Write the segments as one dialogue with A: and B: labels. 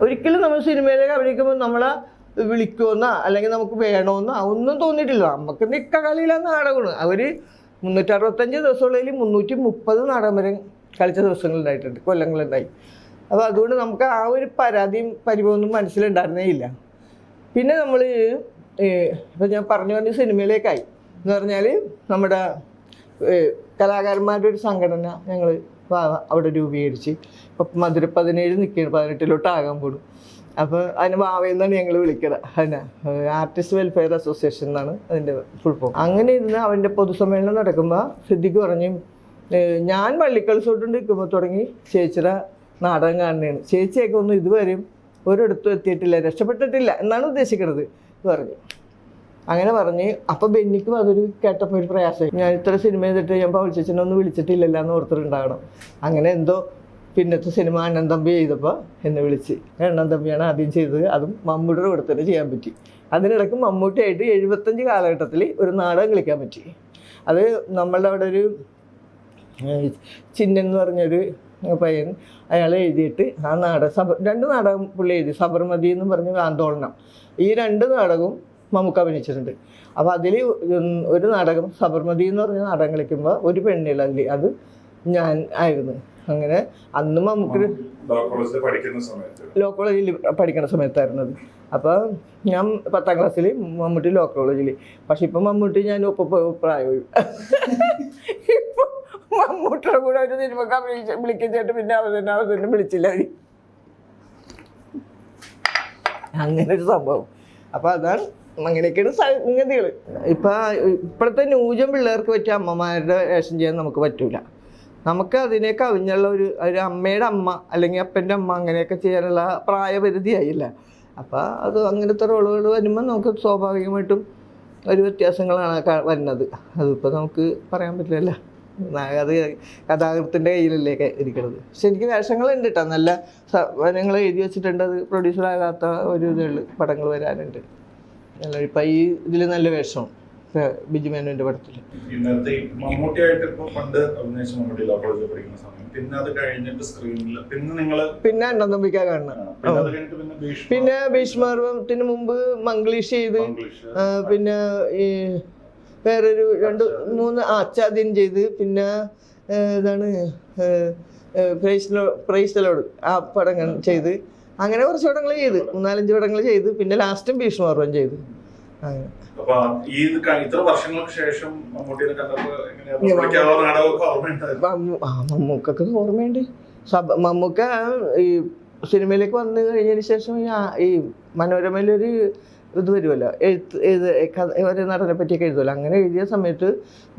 A: ഒരിക്കലും നമ്മൾ സിനിമയിലേക്ക് അഭിനയിക്കുമ്പോൾ നമ്മളെ വിളിക്കുമെന്നോ അല്ലെങ്കിൽ നമുക്ക് വേണമെന്നോ ഒന്നും തോന്നിയിട്ടില്ല. നമുക്ക് നിക്ക കളിയിലാണ് നാടകമാണ്. അവർ 365 ദിവസമുള്ളതിൽ 330 നാടകം വരെ കളിച്ച ദിവസങ്ങളുണ്ടായിട്ടുണ്ട്, കൊല്ലങ്ങളുണ്ടായി. അപ്പോൾ അതുകൊണ്ട് നമുക്ക് ആ ഒരു പരാതിയും പരിഭവമൊന്നും മനസ്സിലുണ്ടായിരുന്നേ ഇല്ല. പിന്നെ നമ്മൾ ഇപ്പം ഞാൻ പറഞ്ഞു സിനിമയിലേക്കായി എന്ന് പറഞ്ഞാൽ നമ്മുടെ കലാകാരന്മാരുടെ ഒരു സംഘടന ഞങ്ങൾ അവിടെ രൂപീകരിച്ച് ഇപ്പം മധുര 17 നിൽക്കുകയാണ്, 18 പോകും. അപ്പോൾ അതിന് വാവയെന്നാണ് ഞങ്ങൾ വിളിക്കുന്നത്. അതിന് ആർട്ടിസ്റ്റ് വെൽഫെയർ അസോസിയേഷൻ എന്നാണ് അതിൻ്റെ ഫുൾ ഫോം. അങ്ങനെ ഇരുന്ന് അവൻ്റെ പൊതുസമ്മേളനം നടക്കുമ്പോൾ സിദ്ദിഖ് പറഞ്ഞു, ഞാൻ പള്ളിക്കൽസോട്ടുണ്ട് നിൽക്കുമ്പോൾ തുടങ്ങി ചേച്ചിയുടെ നാടകം കാണുന്നതാണ്, ചേച്ചിയൊക്കെ ഒന്നും ഇതുവരെയും ഒരിടത്തും എത്തിയിട്ടില്ല, രക്ഷപ്പെട്ടിട്ടില്ല എന്നാണ് ഉദ്ദേശിക്കുന്നത് പറഞ്ഞു. അങ്ങനെ പറഞ്ഞ് അപ്പോൾ ബെന്നിക്കും അതൊരു കേട്ടപ്പോൾ ഒരു പ്രയാസമായി. ഞാൻ ഇത്ര സിനിമ ചെയ്തിട്ട് ഞാൻ പൗൾ ചേച്ചനൊന്നും വിളിച്ചിട്ടില്ലല്ലോ എന്ന് ഓർത്തിട്ടുണ്ടാകണം. അങ്ങനെ എന്തോ പിന്നത്തെ സിനിമ അണ്ണൻ തമ്പി ചെയ്തപ്പോൾ എന്നെ വിളിച്ച്. അണ്ണൻ തമ്പിയാണ് ആദ്യം ചെയ്തത്, അതും മമ്മൂട്ടിയുടെ കൂടെ തന്നെ ചെയ്യാൻ പറ്റി. അതിനിടയ്ക്ക് മമ്മൂട്ടിയായിട്ട് 75 കാലഘട്ടത്തിൽ ഒരു നാടകം കളിക്കാൻ പറ്റി. അത് നമ്മളുടെ അവിടെ ഒരു ചിന്നൻ എന്ന് പറഞ്ഞൊരു പയ്യൻ, അയാൾ എഴുതിയിട്ട് ആ നാടകം 2 നാടകം പുള്ളി എഴുതി, സബർമതി എന്ന് പറഞ്ഞ ആന്തോളനം. ഈ 2 നാടകവും മമ്മൂക്ക അഭിനയിച്ചിട്ടുണ്ട്. അപ്പോൾ അതിൽ ഒരു നാടകം സബർമതി എന്ന് പറഞ്ഞ നാടകം കളിക്കുമ്പോൾ ഒരു പെണ്ണിളി അത് ഞാൻ ആയിരുന്നു. അങ്ങനെ അന്ന് മമ്മൂക്ക് ലോ കോളേജിൽ പഠിക്കുന്ന സമയത്തായിരുന്നു അത്. അപ്പോൾ ഞാൻ 10ാം ക്ലാസ്സിൽ, മമ്മൂട്ടി ലോ കോളേജിൽ. പക്ഷെ ഇപ്പം മമ്മൂട്ടി ഞാൻ ഒപ്പം പ്രായമായി. ഇപ്പം മമ്മൂട്ടിയുടെ കൂടെ ഒരു സിനിമക്ക് വിളിച്ചിട്ട് പിന്നെ അവതരണം വിളിച്ചില്ല. അങ്ങനെ ഒരു സംഭവം. അപ്പോൾ അതാണ്, അങ്ങനെയൊക്കെയാണ് സംഗതികൾ. ഇപ്പോഴത്തെ ന്യൂജൻ പിള്ളേർക്ക് പറ്റിയ അമ്മമാരുടെ വേഷം ചെയ്യാൻ നമുക്ക് പറ്റൂല. നമുക്ക് അതിനെ കവിഞ്ഞുള്ള ഒരു അമ്മയുടെ അമ്മ അല്ലെങ്കിൽ അപ്പൻ്റെ അമ്മ അങ്ങനെയൊക്കെ ചെയ്യാനുള്ള പ്രായപരിധിയായില്ല. അപ്പോൾ അത് അങ്ങനത്തെ റോളുകൾ വരുമ്പോൾ നമുക്ക് സ്വാഭാവികമായിട്ടും ഒരു വ്യത്യാസങ്ങളാണ് വരുന്നത്. അതിപ്പോൾ നമുക്ക് പറയാൻ പറ്റില്ലല്ലോ, അത് കഥാകൃത്തിൻ്റെ കയ്യിലല്ലേ ഇരിക്കുന്നത്. പക്ഷെ എനിക്ക് വേഷങ്ങളുണ്ട് കേട്ടോ, നല്ല ഞങ്ങൾ എഴുതി വെച്ചിട്ടുണ്ട്. അത് പ്രൊഡ്യൂസറാകാത്ത ഒരു ഇതുള്ള പടങ്ങൾ വരാനുണ്ട്. ഇപ്പം ഈ ഇതിൽ നല്ല വേഷമാണ് ബിജു മേനോന്റെ പടത്തിൽ. പിന്നെ അണ്ണൻ തമ്പിക്കാ കാണുന്നത്. പിന്നെ ഭീഷ്മർവത്തിന് മുമ്പ് മംഗ്ലീഷ് ചെയ്ത്, പിന്നെ ഈ വേറൊരു 2-3 അച്ചാദ്യം ചെയ്ത്, പിന്നെ ഇതാണ് പ്രൈസ്ലോട് ആ പടങ്ങൾ ചെയ്ത്. അങ്ങനെ കുറച്ച് പടങ്ങൾ ചെയ്ത്, 3-4 പടങ്ങൾ ചെയ്ത്. പിന്നെ ലാസ്റ്റും ഭീഷ്മർവം ചെയ്ത്. മമ്മൂക്കൊക്കെ ഓർമ്മയുണ്ട്. മമ്മൂക്ക ഈ സിനിമയിലേക്ക് വന്നു കഴിഞ്ഞതിന് ശേഷം ഈ മനോരമയിലൊരു ഇത് വരുമല്ലോ, ഒരു നടനെ പറ്റിയൊക്കെ എഴുതുമല്ലോ. അങ്ങനെ എഴുതിയ സമയത്ത്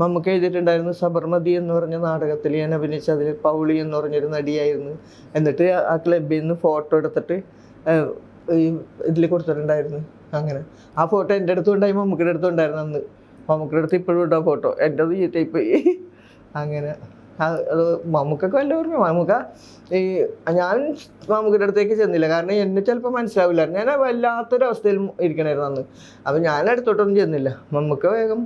A: മമ്മൂക്ക എഴുതിയിട്ടുണ്ടായിരുന്നു സബർമതി എന്ന് പറഞ്ഞ നാടകത്തിൽ ഞാൻ അഭിനയിച്ച. അതിൽ പൗളി എന്ന് പറഞ്ഞൊരു നടിയായിരുന്നു. എന്നിട്ട് ആ ക്ലബിൽ നിന്ന് ഫോട്ടോ എടുത്തിട്ട് ഈ ഇതിൽ കൊടുത്തിട്ടുണ്ടായിരുന്നു. അങ്ങനെ ആ ഫോട്ടോ എൻ്റെ അടുത്തുണ്ടായി, മമ്മൂക്കയുടെ അടുത്തുണ്ടായിരുന്നു അന്ന്. മമ്മൂക്കയുടെ അടുത്ത് ഇപ്പോഴും ഉണ്ടാവും ഫോട്ടോ. എൻ്റെ അത് ചീത്തയിപ്പോയി. അങ്ങനെ അത് മമ്മൂക്കൊക്കെ വല്ല ഓർമ്മ. മമ്മൂക്ക ഈ ഞാൻ മമ്മൂക്കയുടെ അടുത്തേക്ക് ചെന്നില്ല, കാരണം എന്നെ ചിലപ്പോൾ മനസ്സിലാവില്ലായിരുന്നു. ഞാൻ വല്ലാത്തൊരവസ്ഥയിൽ ഇരിക്കണമായിരുന്നു അന്ന്. അപ്പം ഞാൻ അടുത്തോട്ടൊന്നും ചെന്നില്ല. മമ്മൂക്ക വേഗം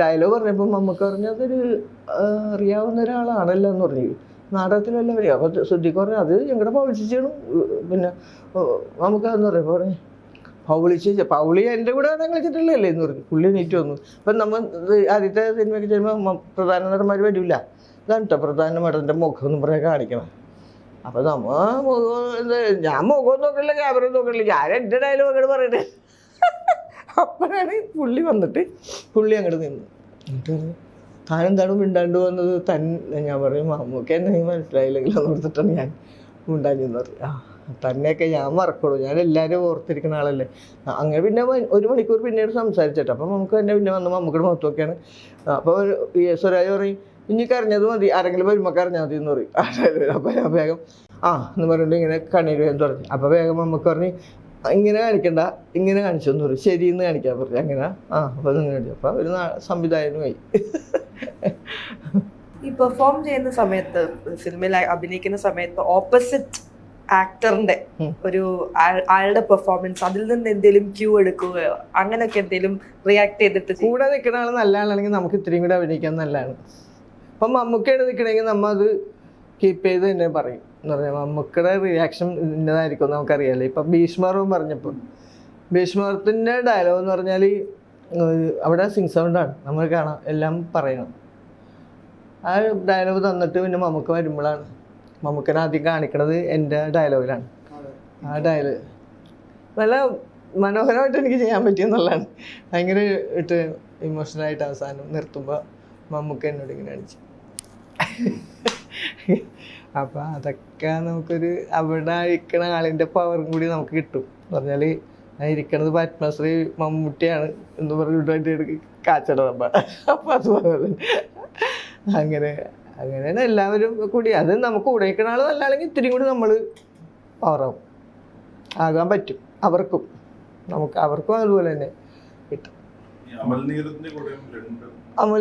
A: ഡയലോഗ് പറഞ്ഞപ്പോൾ മമ്മൂക്ക പറഞ്ഞു അതൊരു അറിയാവുന്ന ഒരാളാണല്ലോ എന്ന് പറഞ്ഞു. നാടകത്തിലെല്ലാം വരിക. അപ്പോൾ സിദ്ദിഖ് പറഞ്ഞു അത് ഞങ്ങളുടെ പൗളിച്ചാണ്. പിന്നെ മമ്മൂക്കാന്ന് പറയുമ്പോൾ പറഞ്ഞു പൗളി എൻ്റെ കൂടെ കളിച്ചിട്ടുള്ളതല്ലേ എന്ന് പറഞ്ഞു. പുള്ളി നീറ്റ് വന്നു. അപ്പം നമ്മൾ ആദ്യത്തെ സിനിമയ്ക്ക് ചെയ്യുമ്പോൾ പ്രധാന നടന്മാർ വരില്ല. ഇതാണ് കേട്ടോ പ്രധാന നടൻ്റെ മുഖം എന്ന് പറയാൻ കാണിക്കണം. അപ്പം ഞാൻ മുഖം നോക്കില്ല, ക്യാമറ നോക്കില്ല, ഞാൻ എൻ്റെ ഡയലോഗ് അങ്ങോട്ട് പറയട്ടെ. അപ്പോഴാണ് പുള്ളി വന്നിട്ട് പുള്ളി അങ്ങോട്ട് നിന്നു. എന്നിട്ട് പറഞ്ഞു താനെന്താണ് മിണ്ടാണ്ട് വന്നത്? ഞാൻ പറയും മമ്മൂക്ക എന്നെ മനസ്സിലായില്ലെങ്കിൽ എന്ന് ഓർത്തിട്ടാണ് ഞാൻ മിണ്ടാഞ്ഞെന്ന് പറയും. തന്നെയൊക്കെ ഞാൻ മറക്കുള്ളൂ, ഞാൻ എല്ലാവരും ഓർത്തിരിക്കുന്ന ആളല്ലേ. അങ്ങനെ പിന്നെ 1 മണിക്കൂർ പിന്നീട് സംസാരിച്ചിട്ട് അപ്പം നമുക്ക് തന്നെ പിന്നെ വന്ന് മമ്മൂക്കയുടെ മൊത്തമൊക്കെയാണ്. അപ്പോൾ സ്വരാജ് പറയും ഇനി കരഞ്ഞത് മതി, ആരെങ്കിലും വരുമ്പോൾ കരഞ്ഞാൽ മതി എന്ന് പറയും. അപ്പോൾ ഞാൻ വേഗം എന്ന് പറഞ്ഞിട്ട് ഇങ്ങനെ കണ്ണീര് വേഗം തുടങ്ങി. അപ്പോൾ വേഗം മമ്മൂക്ക പറഞ്ഞ് ഇങ്ങനെ കാണിക്കണ്ട, ഇങ്ങനെ കാണിച്ചെന്ന് പറയും. ശരിയെന്ന് കാണിക്കാൻ പറഞ്ഞു. അങ്ങനെ അപ്പോൾ ഇങ്ങനെ കാണിച്ചു. അപ്പോൾ ഒരു സംവിധായകനുമായി.
B: ഈ പെർഫോം ചെയ്യുന്ന സമയത്ത്, സിനിമയിൽ അഭിനയിക്കുന്ന സമയത്ത് ഓപ്പോസിറ്റ് ആക്ടറിന്റെ ഒരു ആളുടെ പെർഫോമൻസ്, അതിൽ നിന്ന് എന്തെങ്കിലും ക്യൂ എടുക്കുകയോ അങ്ങനെയൊക്കെ എന്തെങ്കിലും റിയാക്ട് ചെയ്തിട്ട്
A: കൂടെ നിൽക്കുന്ന ആൾ നല്ല ആളാണെങ്കിൽ നമുക്ക് ഇത്രയും കൂടെ അഭിനയിക്കാൻ നല്ലതാണ്. അപ്പം മമ്മൂക്കയാണ് നിൽക്കണമെങ്കിൽ നമ്മൾ അത് കീപ്പ് ചെയ്ത് തന്നെ പറയും. എന്ന് പറഞ്ഞാൽ മമ്മൂക്കയുടെ റിയാക്ഷൻ ഇന്നതായിരിക്കും നമുക്കറിയാമല്ലോ. ഇപ്പം ഭീഷ്മറും പറഞ്ഞപ്പോൾ ഭീഷ്മർത്തിൻ്റെ ഡയലോഗ് എന്ന് പറഞ്ഞാൽ അവിടെ സിങ് സൗണ്ടാണ്, നമ്മൾ കാണാം, എല്ലാം പറയണം. ആ ഡയലോഗ് തന്നിട്ട് പിന്നെ മമ്മൂക്ക വരുമ്പോഴാണ് മമ്മൂക്കനെ ആദ്യം കാണിക്കണത് എൻ്റെ ഡയലോഗിലാണ്. ആ ഡയലോഗ് നല്ല മനോഹരമായിട്ട് എനിക്ക് ചെയ്യാൻ പറ്റിയെന്നുള്ളതാണ്. ഭയങ്കര ഇട്ട് ഇമോഷണലായിട്ട് അവസാനം നിർത്തുമ്പോൾ മമ്മൂക്ക എന്നോട് ഇങ്ങനെ കാണിച്ചു. അപ്പം അതൊക്കെ നമുക്കൊരു അവിടെ ഇരിക്കണ ആളിൻ്റെ പവറും കൂടി നമുക്ക് കിട്ടും. എന്ന് പറഞ്ഞാൽ ഇരിക്കണത് പത്മശ്രീ മമ്മൂട്ടിയാണ് എന്ന് പറഞ്ഞിട്ട് കാച്ചട. അപ്പം അതുപോലെ അങ്ങനെയാണ് എല്ലാവരും കൂടി. അത് നമുക്ക് കൂടെ നിൽക്കുന്ന ആൾ നല്ലതാണെങ്കിൽ ഇത്തിരി കൂടി നമ്മൾ പവറാവും ആകാൻ പറ്റും. അവർക്കും അതുപോലെ തന്നെ കിട്ടും. അമൽ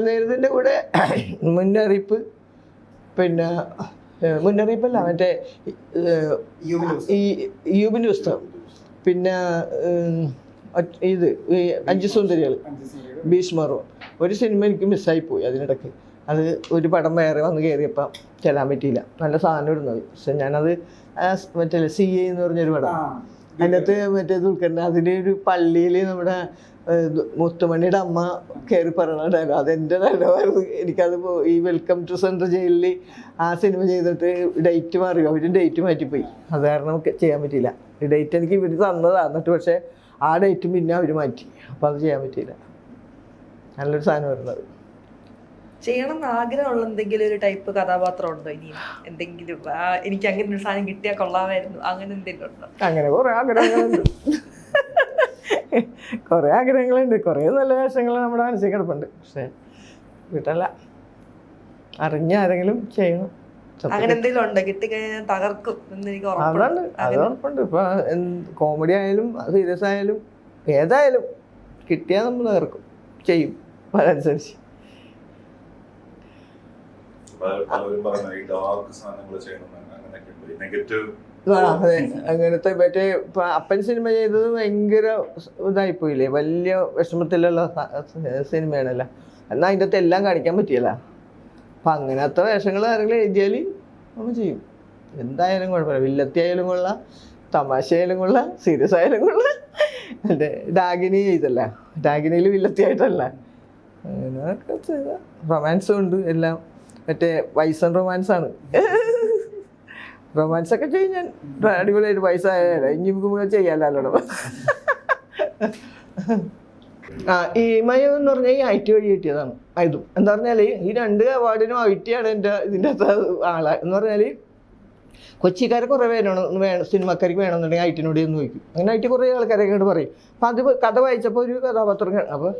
A: നീരദിൻ്റെ കൂടെ മുന്നറിയിപ്പ്, പിന്നെ മുന്നറിയിപ്പല്ല, മറ്റേ യൂബിൻ്റെ പുസ്തകം, പിന്നെ ഇത് 5 സുന്ദരികൾ, ഭീഷ്മറും. ഒരു സിനിമ എനിക്ക് മിസ്സായിപ്പോയി അതിനിടയ്ക്ക്. അത് ഒരു പടം വേറെ വന്ന് കയറിയപ്പം ചെല്ലാൻ പറ്റിയില്ല. നല്ല സാധനം ഇടുന്നത്. പക്ഷെ ഞാനത് മറ്റേ CA എന്ന് പറഞ്ഞൊരു പടം, അതിനകത്ത് മറ്റേ ദുൽഖറിൻ്റെ അതിൻ്റെ ഒരു പള്ളിയിൽ നമ്മുടെ മുത്തുമണിയുടെ അമ്മ കയറി പറയണ ഡയലോഗ്, അതെൻ്റെ ഡയലോഗായിരുന്നു. എനിക്കത് ഈ വെൽക്കം ടു സെൻട്രൽ ജയിലിൽ ആ സിനിമ ചെയ്തിട്ട് ഡേറ്റ് മാറി, അവരും ഡേറ്റ് മാറ്റിപ്പോയി. അത് കാരണം ചെയ്യാൻ പറ്റിയില്ല. ഈ ഡേറ്റ് എനിക്ക് ഇവർ തന്നതാണ്, എന്നിട്ട് പക്ഷേ ആ ഡേറ്റും പിന്നെ അവർ മാറ്റി. അപ്പോൾ അത് ചെയ്യാൻ പറ്റിയില്ല. നല്ലൊരു സാധനം വരുന്നത്.
B: ചെയ്യണം എന്ന് ആഗ്രഹമുള്ള എന്തെങ്കിലും ഒരു ടൈപ്പ് കഥാപാത്രം ഉണ്ടോ ഇനിയും? എന്തെങ്കിലും എനിക്ക് അങ്ങനെ ഒരു സാധനം കിട്ടിയാൽ കൊള്ളാമായിരുന്നു, അങ്ങനെ എന്തെങ്കിലും ഉണ്ടോ?
A: അങ്ങനെ കുറേ ആഗ്രഹങ്ങളുണ്ട്. കുറേ നല്ല വേഷങ്ങൾ നമ്മുടെ മനസ്സിൽ കിടപ്പുണ്ട്. പക്ഷെ വീട്ടല്ല, അറിഞ്ഞ ആരെങ്കിലും ചെയ്യണം.
B: അങ്ങനെ എന്തെങ്കിലും ഉണ്ടോ? കിട്ടിക്കഴിഞ്ഞാൽ തകർക്കും എന്ന് എനിക്ക്
A: അത് ഉറപ്പുണ്ട്. ഇപ്പൊ കോമഡി ആയാലും സീരിയസ് ആയാലും ഏതായാലും കിട്ടിയാൽ നമ്മൾ തകർക്കും, ചെയ്യും അതനുസരിച്ച്. അതെ, അങ്ങനത്തെ മറ്റേ അപ്പൻ സിനിമ ചെയ്തത് ഭയങ്കര ഇതായിപ്പോയില്ലേ, വലിയ വിഷമത്തിലുള്ള സിനിമയാണല്ലോ. എന്നാൽ അതിൻ്റെ അകത്ത് എല്ലാം കാണിക്കാൻ പറ്റിയല്ല. അപ്പം അങ്ങനത്തെ വേഷങ്ങൾ ആരെങ്കിലും എഴുതിയാൽ നമ്മൾ ചെയ്യും. എന്തായാലും കുഴപ്പമില്ല. വില്ലത്തി ആയാലും കൊള്ളാം, തമാശ ആയാലും കൊള്ളാം, സീരിയസ് ആയാലും കൊള്ളാം. അതെ, ഡാഗിനി ചെയ്തല്ല, ഡാഗിനിയിൽ വില്ലത്തി ആയിട്ടല്ല. അങ്ങനെയൊക്കെ ചെയ്താൽ റൊമാൻസും ഉണ്ട് എല്ലാം. മറ്റേ വയസ്സൻ റൊമാൻസാണ്. റൊമാൻസൊക്കെ ചെയ്യും ഞാൻ അടിപൊളിയായിട്ട്. പൈസ ആയാലും ഇനി ചെയ്യാമല്ലോ. ഈ മയം എന്ന് പറഞ്ഞാൽ ഈ IT വഴി കിട്ടിയതാണ്. ഇതും എന്താ പറഞ്ഞാൽ ഈ 2 അവാർഡിനും IT-ആണ് എൻ്റെ ഇതിൻ്റെ അകത്ത് ആളാ. എന്ന് പറഞ്ഞാൽ കൊച്ചിക്കാരെ കുറേ വേണം സിനിമക്കാർക്ക് വേണമെന്നുണ്ടെങ്കിൽ IT-നോട് എന്ന് ചോദിക്കും. അങ്ങനെ IT കുറേ ആൾക്കാരൊക്കെ ഇങ്ങോട്ട് പറയും. അപ്പം അത് കഥ വായിച്ചപ്പോൾ ഒരു കഥാപാത്രം, അപ്പോൾ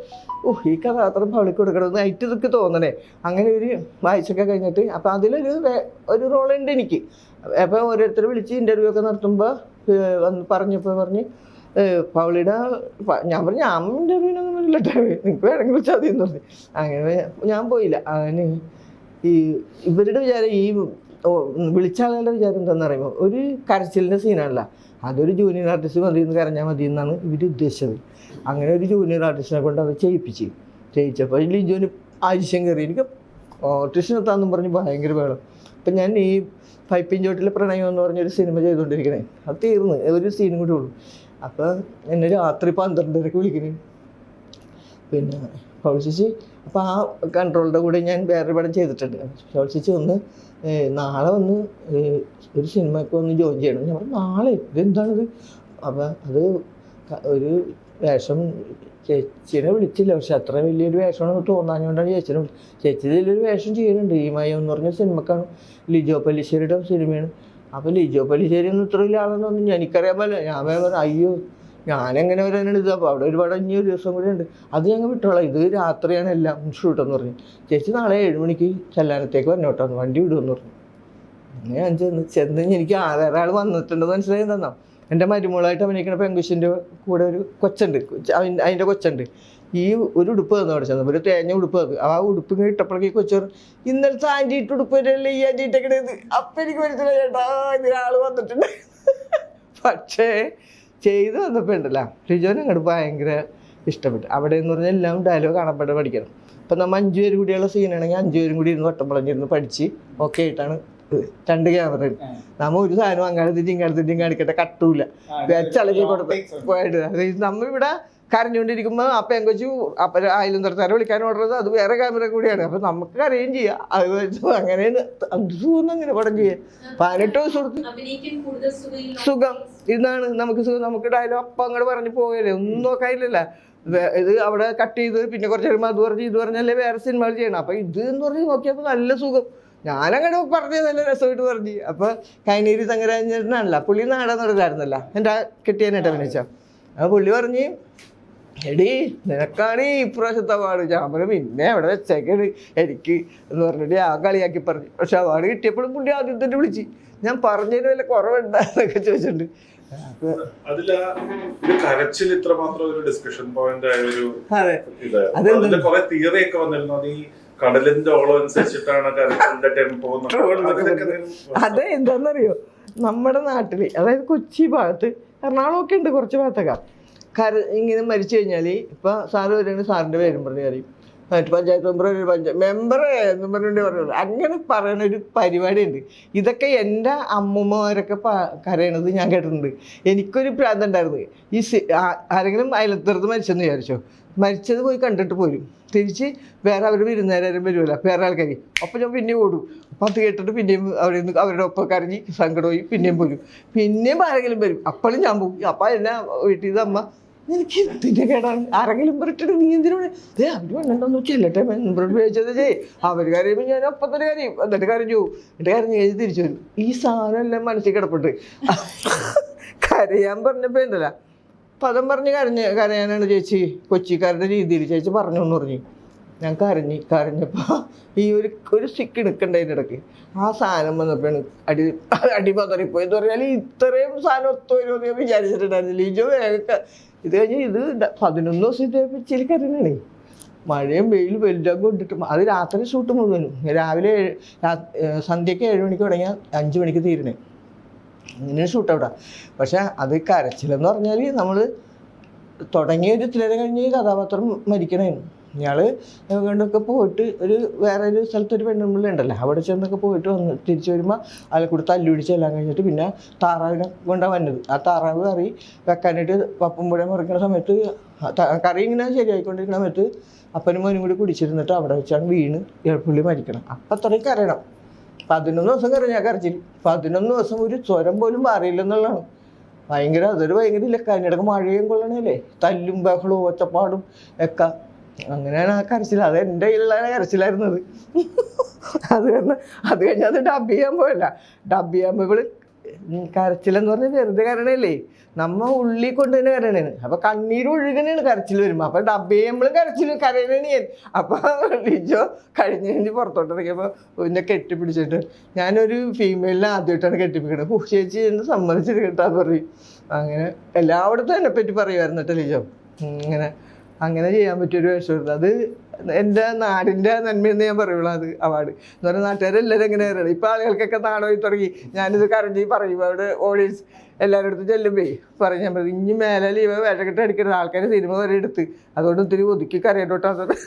A: ഈ കഥാപാത്രം പള്ളിക്ക് കൊടുക്കണമെന്ന് IT ഇതൊക്കെ തോന്നണേ. അങ്ങനെ ഒരു വായിച്ചൊക്കെ കഴിഞ്ഞിട്ട് അപ്പം അതിലൊരു റോളുണ്ട് എനിക്ക്. അപ്പോൾ ഓരോരുത്തർ വിളിച്ച് ഇൻ്റർവ്യൂ ഒക്കെ നടത്തുമ്പോൾ പറഞ്ഞ് പൗളിയുടെ ഞാൻ പറഞ്ഞു ഞാൻ ഇൻ്റർവ്യൂവിനൊന്നും വരില്ല, നിങ്ങൾക്ക് വേണമെങ്കിൽ വെച്ചാൽ മതി എന്ന് പറഞ്ഞു. അങ്ങനെ ഞാൻ പോയില്ല. അങ്ങനെ ഇവരുടെ വിചാരം വിളിച്ച ആളുകളുടെ വിചാരം എന്താണെന്ന് പറയുമ്പോൾ ഒരു കരച്ചിലിൻ്റെ സീനാണല്ലോ, അതൊരു ജൂനിയർ ആർട്ടിസ്റ്റ് മതി എന്ന് കരഞ്ഞാൽ മതി എന്നാണ് ഇവർ ഉദ്ദേശിച്ചത്. അങ്ങനെ ഒരു ജൂനിയർ ആർട്ടിസ്റ്റിനെ കൊണ്ട് അത് ചെയ്യിച്ചപ്പോൾ ലിജോന് ആവശ്യം കയറി. എനിക്ക് ഓർട്ടിസ്റ്റിനെത്താന്നും പറഞ്ഞ് ഭയങ്കര വേണം. അപ്പം ഞാൻ ഈ 5 പിഞ്ചോട്ടിലെ പ്രണയം എന്ന് പറഞ്ഞൊരു സിനിമ ചെയ്തുകൊണ്ടിരിക്കണേ, അത് തീർന്ന് ഒരു സീനും കൂടി ഉള്ളൂ. അപ്പോൾ എന്നെ രാത്രി 12:30 വിളിക്കണേ. പിന്നെ പൗളിച്ചേച്ചി, അപ്പോൾ ആ കൺട്രോളിൻ്റെ കൂടെ ഞാൻ വേറൊരു പടം ചെയ്തിട്ടുണ്ട്. പൗളിച്ചേച്ചി ഒന്ന് നാളെ വന്ന് ഒരു സിനിമയ്ക്ക് ഒന്ന് ജോയിൻ ചെയ്യണം. ഞാൻ പറഞ്ഞു നാളെ ഇതെന്താണിത്? അപ്പോൾ അത് ഒരു വേഷം ചേച്ചീനെ വിളിച്ചില്ല, പക്ഷെ അത്ര വലിയൊരു വേഷമാണെന്ന് തോന്നാഞ്ഞുകൊണ്ടാണ് ചേച്ചീനെ വിളിച്ചത്. ചേച്ചി ഇതിലൊരു വേഷം ചെയ്യുന്നുണ്ട്, ഈ മയം എന്ന് പറഞ്ഞ സിനിമക്കാണ്, ലിജോ പല്ലിശ്ശേരിയുടെ സിനിമയാണ്. അപ്പോൾ ലിജോ പല്ലിശ്ശേരി ഒന്നും ഇത്ര വലിയ ആളെന്നൊന്നും എനിക്കറിയാൻ പറ്റില്ല. ഞാൻ പറഞ്ഞു അയ്യോ ഞാനെങ്ങനെ വരാനാണ് ഇത്, അപ്പോൾ അവിടെ ഒരുപാട് ഇനി ഒരു ദിവസം കൂടെ ഉണ്ട്, അത് ഞങ്ങൾ വിട്ടോളാം, ഇത് രാത്രിയാണ് എല്ലാം ഷൂട്ടെന്ന് പറഞ്ഞു. ചേച്ചി നാളെ 7 മണിക്ക് ചെല്ലാനത്തേക്ക് വന്നോട്ടാന്ന്, വണ്ടി വിടുമെന്ന് പറഞ്ഞു. അങ്ങനെ ഞാൻ ചെന്ന് എനിക്ക് വേറെ ആൾ വന്നിട്ടുണ്ടെന്ന് മനസ്സിലായി. എന്താ എൻ്റെ മരുമോളായിട്ട് അഭിനയിക്കുന്ന പെങ്കുശിൻ്റെ കൂടെ ഒരു കൊച്ചുണ്ട്, അതിൻ്റെ കൊച്ചുണ്ട്. ഈ ഒരു ഉടുപ്പ് തന്നു അവിടെ ചെന്നപ്പോൾ, ഒരു തേഞ്ഞ ഉടുപ്പ് തന്നു. ആ ഉടുപ്പ് ഇങ്ങനെ ഇട്ടപ്പോഴേക്ക് കൊച്ചു പറഞ്ഞു ഇന്നലത്തെ ആൻറ്റി ഇട്ട് ഉടുപ്പ് വരല്ലേ ഈ ആൻറ്റി ഇട്ടേക്കണത്. അപ്പം എനിക്ക് മനസ്സിലായി ചേട്ടാ ഇതിനാൾ വന്നിട്ടുണ്ട്. പക്ഷേ ചെയ്ത് വന്നപ്പോൾ ഉണ്ടല്ലോ ലിജോനെ അങ്ങോട്ട് ഭയങ്കര ഇഷ്ടപ്പെട്ടു. അവിടെ എന്ന് പറഞ്ഞാൽ എല്ലാം ഡയലോഗ് കാണപ്പെട്ട് പഠിക്കണം. അപ്പം നമ്മൾ 5 പേര് കൂടിയുള്ള സീനാണെങ്കിൽ 5 പേരും കൂടി ഇരുന്ന് വട്ടം വളഞ്ഞിരുന്ന് പഠിച്ച് ഓക്കെ ആയിട്ടാണ് 2 ക്യാമറ ഉണ്ട്. നമ്മ ഒരു സാധനം അങ്ങാടത്തിൻ്റെയും കാണിക്കട്ടെ, കട്ടൂല, വെച്ചളകി കൊടുത്ത് പോയിട്ട്. നമ്മളിവിടെ കരഞ്ഞുകൊണ്ടിരിക്കുമ്പോൾ ആ പെങ്കൊച്ചു അപ്പം ആയാലും തരത്താരെ വിളിക്കാൻ ഓർഡർ ചെയ്ത് അത് വേറെ ക്യാമറ കൂടിയാണ്. അപ്പം നമുക്ക് കരയും ചെയ്യാം. അത് വെച്ച് അങ്ങനെയാണ് അങ്ങനെ പടം ചെയ്യാം. 18 ദിവസം സുഖം ഇതാണ് നമുക്ക് സുഖം. നമുക്ക് ഡയലോഗ് അപ്പം അങ്ങോട്ട് പറഞ്ഞ് പോകല്ലേ, ഒന്നും നോക്കാനില്ലല്ലോ. ഇത് അവിടെ കട്ട് ചെയ്ത് പിന്നെ കുറച്ച് കഴിയുമ്പോൾ അത് പറഞ്ഞ് ഇത് പറഞ്ഞല്ലേ വേറെ സിനിമകൾ ചെയ്യണം. അപ്പം ഇത് എന്ന് പറഞ്ഞ് നോക്കിയപ്പോൾ നല്ല സുഖം. ഞാനങ്ങനെ പറഞ്ഞ് നല്ല രസമായിട്ട് പറഞ്ഞ്. അപ്പോൾ കൈനീരി തങ്കരാജനാണല്ല, പുള്ളി നാടൻ നടക്കായിരുന്നല്ല, എൻ്റെ കെട്ടിയാനായിട്ട് അഭിനയിച്ച. അപ്പോൾ പുള്ളി പറഞ്ഞ് എടീ നിനക്കാണ് ഈ പ്രാവശ്യത്തെ അവാർഡ്. ഞാൻ പറഞ്ഞു പിന്നെ അവിടെ വെച്ചേക്കണ് എനിക്ക് എന്ന് പറഞ്ഞിട്ട് ആ കളിയാക്കി പറഞ്ഞു. പക്ഷെ അവാർഡ് കിട്ടിയപ്പോഴും പുള്ളി ആദ്യം തന്നെ വിളിച്ച് ഞാൻ പറഞ്ഞതിന് വല്ല കുറവുണ്ടെന്നൊക്കെ ചോദിച്ചിട്ടുണ്ട്.
C: കരച്ചിൽ ഇത്ര മാത്രം ഒരു ഡിസ്കഷൻ പോയിന്റ് ആയ ഒരു തിയറി ഒക്കെ വന്നിരുന്നു. ഈ കടലിന്റെ ഓളം അനുസരിച്ചിട്ടാണ് കരച്ചിലിന്റെ ടെമ്പോ.
A: അത് എന്താണെന്നറിയോ, നമ്മുടെ നാട്ടില് അതായത് കൊച്ചി ഭാഗത്ത്, എറണാകുളമൊക്കെ ഉണ്ട് കുറച്ച് ഭാഗത്തൊക്കെ, ഇങ്ങനെ മരിച്ചു കഴിഞ്ഞാൽ ഇപ്പം സാറ് വരികയാണെങ്കിൽ സാറിൻ്റെ പേരും പറഞ്ഞ് കറിയും, മറ്റു പഞ്ചായത്ത് മെമ്പർ എന്നും പറഞ്ഞിട്ട് പറയുള്ളൂ. അങ്ങനെ പറയണൊരു പരിപാടിയുണ്ട്. ഇതൊക്കെ എൻ്റെ അമ്മൂമ്മമാരൊക്കെ കരയണത് ഞാൻ കേട്ടിട്ടുണ്ട്. എനിക്കൊരു പ്രാന്തമുണ്ടായിരുന്നു. ഈ ആരെങ്കിലും അയലത്തടുത്ത് മരിച്ചെന്ന് വിചാരിച്ചോ, മരിച്ചത് പോയി കണ്ടിട്ട് പോരും, തിരിച്ച് വേറെ അവർ വിരുന്നേരം വരുമല്ലോ വേറെ ആൾക്കാർ. അപ്പം ഞാൻ പിന്നെയും ഓടും. അപ്പം അത് കേട്ടിട്ട് പിന്നെയും അവിടെ നിന്ന് അവരുടെ ഒപ്പം കരഞ്ഞ് സങ്കടമായി പിന്നെയും പോരും. പിന്നെയും ആരെങ്കിലും വരും, അപ്പോഴും ഞാൻ പോകും. അപ്പം എന്നെ വീട്ടിൽ നിന്ന് അമ്മ എനിക്ക് എന്തിൻ്റെ കേടാണ്, ആരെങ്കിലും പറഞ്ഞിട്ട് നീ എന്തിനാണ് അവർ വന്നിട്ടുണ്ടോന്ന് ചെല്ലട്ടെ ഉപയോഗിച്ചത് ചെയ്യ്. അവർ കരയുമ്പോൾ ഞാൻ അപ്പം തന്നെ കരയും, എന്നിട്ട് കരഞ്ഞു പോകും. എന്നിട്ട് കരഞ്ഞ് കഴിഞ്ഞ് തിരിച്ചു വരും. ഈ സാധനം എല്ലാം മനസ്സിൽ കിടപ്പുണ്ട്. കരയാൻ പറഞ്ഞപ്പോൾ ഉണ്ടല്ല, പദം പറഞ്ഞ് കരയാനാണ് ചേച്ചി കൊച്ചിക്കാരുടെ രീതിയിൽ ചേച്ചി പറഞ്ഞു എന്ന് പറഞ്ഞു. ഞാൻ കരഞ്ഞപ്പോൾ ഈ ഒരു സ്റ്റിക്ക് എടുക്കണ്ടതിൻ്റെ ഇടയ്ക്ക് ആ സാധനം വന്നപ്പോഴാണ് അടിപതറിപ്പോയി എന്ന് പറഞ്ഞാൽ ഇത്രയും സാധനം ഒത്തുവരുമെന്ന് ഞാൻ വിചാരിച്ചിട്ടുണ്ടായിരുന്നില്ല. ലിജോ വേഗം ഇത് കഴിഞ്ഞ് ഇത് 11 ദിവസത്തെ പിച്ചിൽ കരഞ്ഞാണേ. മഴയും വെയിലും എല്ലാം കൊണ്ടിട്ട് അത് രാത്രി ഷൂട്ട് മുഴുവനും. രാവിലെ സന്ധ്യയ്ക്ക് 7 മണിക്ക് തുടങ്ങിയാൽ 5 മണിക്ക് തീരണേ, ഇങ്ങനെ ഷൂട്ട് അവിടെ. പക്ഷെ അത് കരച്ചിലെന്ന് പറഞ്ഞാൽ നമ്മൾ തുടങ്ങിയ ഒരു ഇത്തിരി കഴിഞ്ഞ് കഥാപാത്രം മരിക്കണേന്. ഇയാൾ കണ്ടൊക്കെ പോയിട്ട് വേറെ ഒരു സ്ഥലത്തൊരു പെണ്ണുമ്പിള്ള ഉണ്ടല്ലോ, അവിടെ ചെന്നൊക്കെ പോയിട്ട് വന്ന് തിരിച്ചു വരുമ്പോൾ അതിൽ കൂടെ തല്ലുപിടിച്ചെല്ലാം കഴിഞ്ഞിട്ട് പിന്നെ താറാവിനെ കൊണ്ടാണ് വന്നത്. ആ താറാവ് കറി വെക്കാനായിട്ട് പപ്പും പുഴ മുറിക്കുന്ന സമയത്ത് കറി ഇങ്ങനെ ശരിയായിക്കൊണ്ടിരിക്കുന്ന സമയത്ത് അപ്പനും മോനും കൂടി കുടിച്ചിരുന്നിട്ട് അവിടെ വെച്ചാണ് വീണ് പുള്ളി മരിക്കണം. അപ്പം അത്രയും കരയണം. 11 ദിവസം കരഞ്ഞാൽ കരച്ചിൽ. 11 ദിവസം ഒരു സ്വരം പോലും മാറിയില്ലെന്നുള്ളതാണ്. അതൊരു ഭയങ്കര ഇല്ല. അതിനിടയ്ക്ക് മഴയും കൊള്ളണല്ലേ, തല്ലും ബഹളവും ഒച്ചപ്പാടും ഒക്കെ. അങ്ങനെയാണ് ആ കരച്ചിൽ. അത് എൻ്റെ കയ്യിലുള്ള കരച്ചിലായിരുന്നത്. അത് കഴിഞ്ഞാൽ അത് ഡബ് ചെയ്യാൻ പോയല്ല. ഡബ് ചെയ്യുമ്പോൾ ഇവള് കരച്ചിലെന്ന് പറഞ്ഞാൽ വെറുതെ കരണല്ലേ, നമ്മ ഉള്ളിൽ കൊണ്ട് തന്നെ കരയണേന്. അപ്പം കണ്ണീര് ഒഴുകണേണ് കരച്ചിൽ വരുമ്പോൾ. അപ്പം ഡബ് ചെയ്യുമ്പോഴും കരയണേന് ഞാൻ. അപ്പം ലിജോ കഴിഞ്ഞ് പുറത്തോട്ടിറങ്ങിയപ്പോൾ എന്നെ കെട്ടിപ്പിടിച്ചിട്ട്, ഞാനൊരു ഫീമെയിലിനെ ആദ്യമായിട്ടാണ് കെട്ടിപ്പിടിക്കണത്. ചേച്ചി എന്ന് സമ്മതിച്ചിട്ട് കേട്ടാന്ന് പറയും. അങ്ങനെ എല്ലായിടത്തും എന്നെപ്പറ്റി പറയുമായിരുന്നു കേട്ടോ ലിജോ. അങ്ങനെ ചെയ്യാൻ പറ്റിയൊരു വേഷമായിരുന്നു അത്. എൻ്റെ നാടിൻ്റെ നന്മയെന്ന് ഞാൻ പറയുള്ളൂ അത് അവാർഡ് എന്ന് പറഞ്ഞാൽ. നാട്ടുകാരെല്ലാവരും എങ്ങനെ അറിയണം. ഇപ്പം ആളുകൾക്കൊക്കെ നാണമായി തുടങ്ങി. ഞാനിത് കരഞ്ഞ് പറയും അവിടെ ഓഡിയൻസ് എല്ലാവരുടെ അടുത്ത് ചെല്ലുമ്പേ പറഞ്ഞാൽ മതി, ഇനി മേലെ ലീവ് വേഷക്കെട്ട് അടിക്കരുത്, ആൾക്കാർ സിനിമ വരെ എടുത്ത് അതുകൊണ്ട് ഒത്തിരി ഒതുക്കി കരയണ്ടോട്ടാണ്.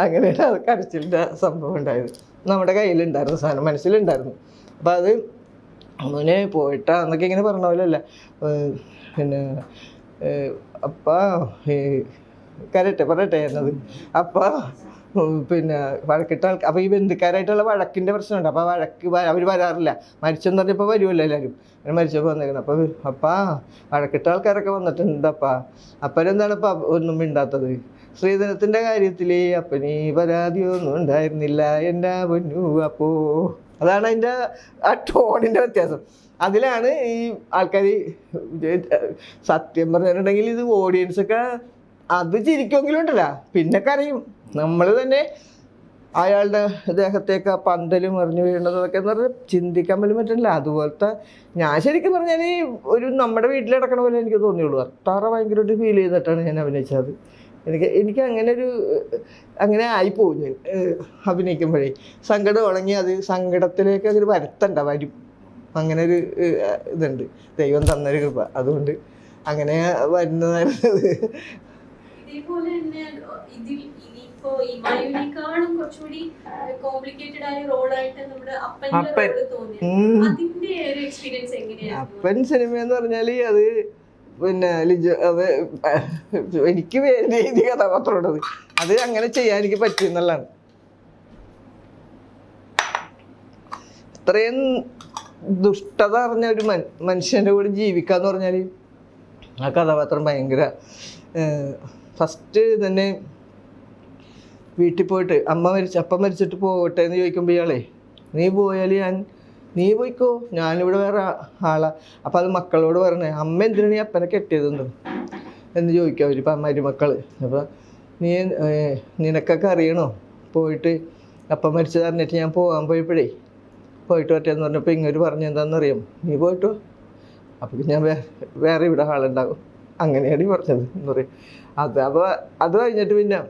A: അങ്ങനെയാണ് അത് കരച്ചിലിൻ്റെ സംഭവം ഉണ്ടായത്. നമ്മുടെ കയ്യിലുണ്ടായിരുന്നു സാധനം, മനസ്സിലുണ്ടായിരുന്നു. അപ്പം അത് അവനെ പോയിട്ടാ എന്നൊക്കെ ഇങ്ങനെ പറഞ്ഞ പോലെയല്ല. പിന്നെ അപ്പം പറയട്ടെ എന്നത്. അപ്പം പിന്നെ വഴക്കിട്ട ആൾക്ക് അപ്പം ഈ ബന്ധുക്കാരായിട്ടുള്ള വഴക്കിൻ്റെ പ്രശ്നമുണ്ട്. അപ്പോൾ അവർ വരാറില്ല. മരിച്ചെന്ന് പറഞ്ഞപ്പോൾ വരുമല്ലോ എല്ലാവരും. അങ്ങനെ മരിച്ചപ്പോൾ വന്നേക്കുന്നത്. അപ്പം വഴക്കിട്ട ആൾക്കാരൊക്കെ വന്നിട്ടുണ്ട്. അപ്പനെന്താണ് ഇപ്പം ഒന്നും മിണ്ടാത്തത്? ശ്രീധനത്തിൻ്റെ കാര്യത്തിൽ അപ്പന് പരാതിയൊന്നും ഉണ്ടായിരുന്നില്ല എൻ്റെ പൊന്നു. അപ്പോൾ അതാണ് അതിൻ്റെ ആ ടോണിൻ്റെ വ്യത്യാസം. അതിലാണ് ഈ ആൾക്കാർ സത്യം പറഞ്ഞിട്ടുണ്ടെങ്കിൽ ഇത് ഓഡിയൻസൊക്കെ അത് ചിരിക്കുമെങ്കിലും ഉണ്ടല്ല, പിന്നെ കരയും. നമ്മൾ തന്നെ അയാളുടെ ദേഹത്തേക്ക് പന്തലും എറിഞ്ഞു വീഴുന്നതൊക്കെ എന്ന് പറഞ്ഞാൽ ചിന്തിക്കാൻ പോലും പറ്റില്ല. അതുപോലത്തെ ഞാൻ ശരിക്കും പറഞ്ഞാൽ ഒരു നമ്മുടെ വീട്ടിൽ കിടക്കണ പോലെ എനിക്ക് തോന്നിയുള്ളൂ. അത്ര ഭയങ്കരമായിട്ട് ഫീൽ ചെയ്തിട്ടാണ് ഞാൻ അഭിനയിച്ചത്. എനിക്ക് അങ്ങനെ ആയിപ്പോവും ഞാൻ അഭിനയിക്കുമ്പോഴേ. സങ്കടം ഉണങ്ങി അത് സങ്കടത്തിലേക്ക് അതിൽ വരും. അങ്ങനെ ഒരു ഇതുണ്ട്, ദൈവം തന്നൊരു കൃപ. അതുകൊണ്ട് അങ്ങനെ വരുന്നതായിരുന്നത്.
D: ഇതേപോലെ തന്നെ ഇതിൽ ഇനി ഇപ്പോ ഇമായുനേക്കാളും കുറച്ചുകൂടി കോംപ്ലിക്കേറ്റഡ് ആയ റോളായിട്ട് നമ്മുടെ അപ്പൻ്റെ
A: അപ്പൻ.
D: റോള് തോന്നി. അതിന്റെ ഒരു എക്സ്പീരിയൻസ് എങ്ങനെയായിരുന്നു?
A: അപ്പൻ സിനിമ എന്ന് പറഞ്ഞാല് അത് പിന്നെ എനിക്ക് വേണ്ടി എഴുതിയ കഥാപാത്രമുണ്ടത്. അത് അങ്ങനെ ചെയ്യാൻ എനിക്ക് പറ്റിയെന്നുള്ളതാണ്. ഇത്രയും ദുഷ്ടത അറിഞ്ഞ ഒരു മനുഷ്യൻ്റെ കൂടെ ജീവിക്കാന്ന് പറഞ്ഞാൽ ആ കഥാപാത്രം ഭയങ്കര. ഫസ്റ്റ് തന്നെ വീട്ടിൽ പോയിട്ട് അപ്പം മരിച്ചിട്ട് പോകട്ടെ എന്ന് ചോദിക്കുമ്പോൾ ഇയാളെ നീ പോയാൽ നീ പോയിക്കോ, ഞാനിവിടെ വേറെ ആളാ. അപ്പം അത് മക്കളോട് പറഞ്ഞേ, അമ്മ എന്തിനാണ് ഈ അപ്പനെ കെട്ടിയതെന്ന് എന്ന് ചോദിക്കുക അവർ മരുമക്കൾ. അപ്പം നിനക്കൊക്കെ അറിയണോ, പോയിട്ട് അപ്പം മരിച്ചത് അറിഞ്ഞിട്ട് ഞാൻ പോകാൻ പോയിട്ട് പറ്റേന്ന് പറഞ്ഞപ്പോൾ ഇങ്ങോട്ട് പറഞ്ഞു എന്താണെന്നറിയാം, നീ പോയിട്ടോ, അപ്പം ഞാൻ വേറെ ഇവിടെ ആളുണ്ടാകും, അങ്ങനെയാണ് പറഞ്ഞത് എന്ന് പറയും. അപ്പോൾ അത് കഴിഞ്ഞിട്ട് പിന്നെ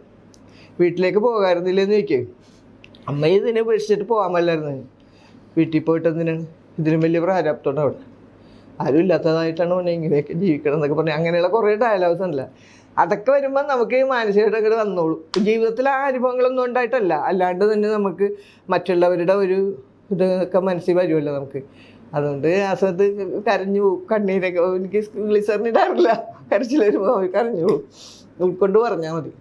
A: വീട്ടിലേക്ക് പോകാറുന്നില്ലെന്ന് ചോദിക്കും. അമ്മ ഇതിനെ ഉപേക്ഷിച്ചിട്ട് പോകാൻ പറ്റില്ലായിരുന്നു, വീട്ടിൽ പോയിട്ട് എന്തിനാണ്, ഇതിനും വലിയ പ്രാരാബ്ദമുണ്ട് അവിടെ, ആരും ഇല്ലാത്തതായിട്ടാണ് പറഞ്ഞാൽ ഇങ്ങനെയൊക്കെ ജീവിക്കണം എന്നൊക്കെ പറഞ്ഞാൽ അങ്ങനെയുള്ള കുറേ ഡയലോഗ്സ് ഉണ്ടല്ല. അതൊക്കെ വരുമ്പോൾ നമുക്ക് മാനസികമായിട്ട് അങ്ങോട്ട് വന്നോളൂ. ജീവിതത്തിൽ ആ അനുഭവങ്ങളൊന്നും ഉണ്ടായിട്ടല്ല, അല്ലാണ്ട് തന്നെ നമുക്ക് മറ്റുള്ളവരുടെ ഒരു ഇതൊക്കെ മനസ്സിൽ വരുമല്ലോ നമുക്ക്. അതുകൊണ്ട് ആ സമയത്ത് കരഞ്ഞു പോകും, കണ്ണീരൊക്കെ എനിക്ക് ഗ്ലിസറിനിടാറില്ല, കരച്ചിൽ വരുമ്പോൾ കരഞ്ഞു പോകും, ഉൾക്കൊണ്ട് പറഞ്ഞാൽ മതി.